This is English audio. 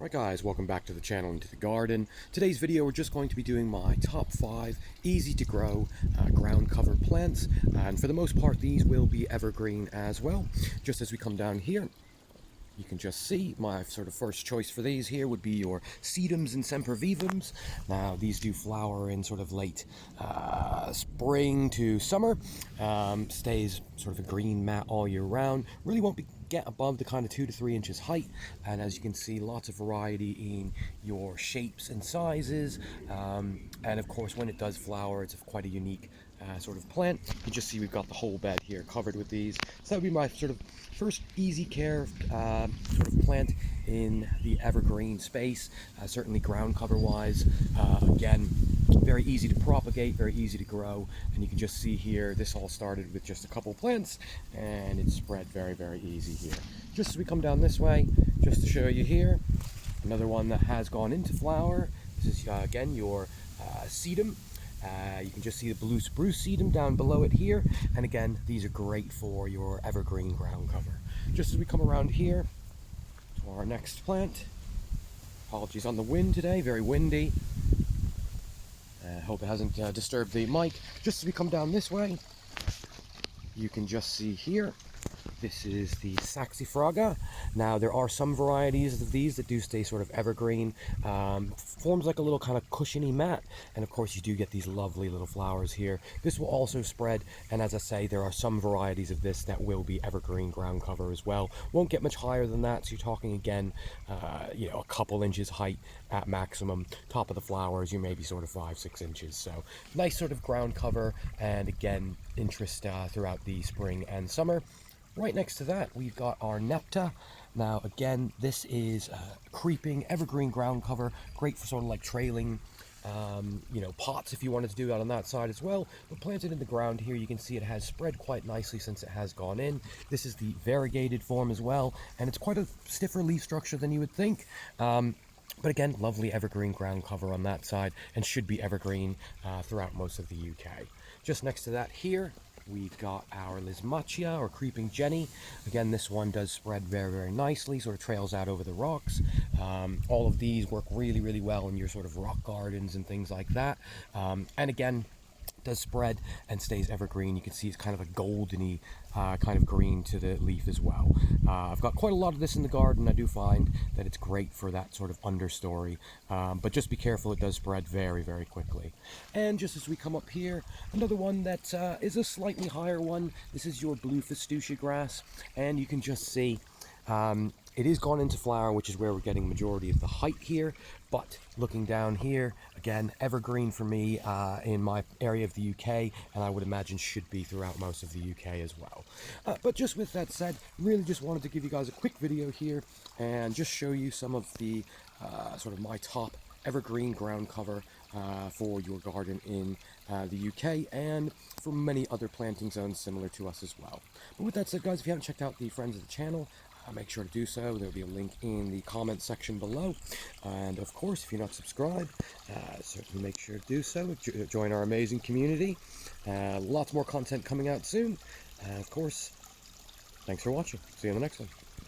Right guys, welcome back to the channel and to the garden. Today's video we're just going to be doing my top 5 easy to grow ground cover plants, and for the most part these will be evergreen as well. Just as we come down here, you can just see my sort of first choice for these here would be your sedums and sempervivums. Now these do flower in sort of late spring to summer, stays sort of a green mat all year round, really won't get above the kind of 2 to 3 inches height, and as you can see lots of variety in your shapes and sizes, and of course when it does flower it's quite a unique sort of plant. You can just see we've got the whole bed here covered with these, so that would be my sort of first easy care sort of plant in the evergreen space. Certainly ground cover wise, again, very easy to propagate, very easy to grow, and you can just see here this all started with just a couple plants and it's spread very easy here. Just as we come down this way, just to show you here, another one that has gone into flower. This is again your sedum. You can just see the blue spruce sedum down below it here, and again these are great for your evergreen ground cover. Just as we come around here to our next plant, apologies on the wind today, very windy. Hope it hasn't disturbed the mic. Just as we come down this way, you can just see here, this is the saxifraga. Now there are some varieties of these that do stay sort of evergreen, forms like a little kind of cushiony mat, and of course you do get these lovely little flowers here. This will also spread, and as I say, there are some varieties of this that will be evergreen ground cover as well. Won't get much higher than that, so you're talking again you know, a couple inches height at maximum. Top of the flowers you may be sort of 5-6 inches, so nice sort of ground cover, and again interest throughout the spring and summer. Right next to that, we've got our Nepta. Now, again, this is creeping evergreen ground cover, great for sort of like trailing, you know, pots if you wanted to do that on that side as well. But planted in the ground here, you can see it has spread quite nicely since it has gone in. This is the variegated form as well, and it's quite a stiffer leaf structure than you would think. But again, lovely evergreen ground cover on that side, and should be evergreen throughout most of the UK. Just next to that here, we've got our Lismachia, or Creeping Jenny. Again, this one does spread very nicely, sort of trails out over the rocks. All of these work really well in your sort of rock gardens and things like that. And again, does spread and stays evergreen. You can see it's kind of a goldeny kind of green to the leaf as well. I've got quite a lot of this in the garden. I do find that it's great for that sort of understory, but just be careful, it does spread very quickly. And just as we come up here, another one that is a slightly higher one. This is your blue festucia grass, and you can just see it is gone into flower, which is where we're getting majority of the height here. But looking down here, again, evergreen for me in my area of the UK, and I would imagine should be throughout most of the UK as well. But just with that said, really just wanted to give you guys a quick video here and just show you some of the sort of my top evergreen ground cover for your garden in the UK, and for many other planting zones similar to us as well. But with that said, guys, if you haven't checked out the friends of the channel, make sure to do so. There'll be a link in the comment section below, and of course if you're not subscribed, certainly make sure to do so. Join our amazing community. Lots more content coming out soon. Of course, thanks for watching. See you in the next one.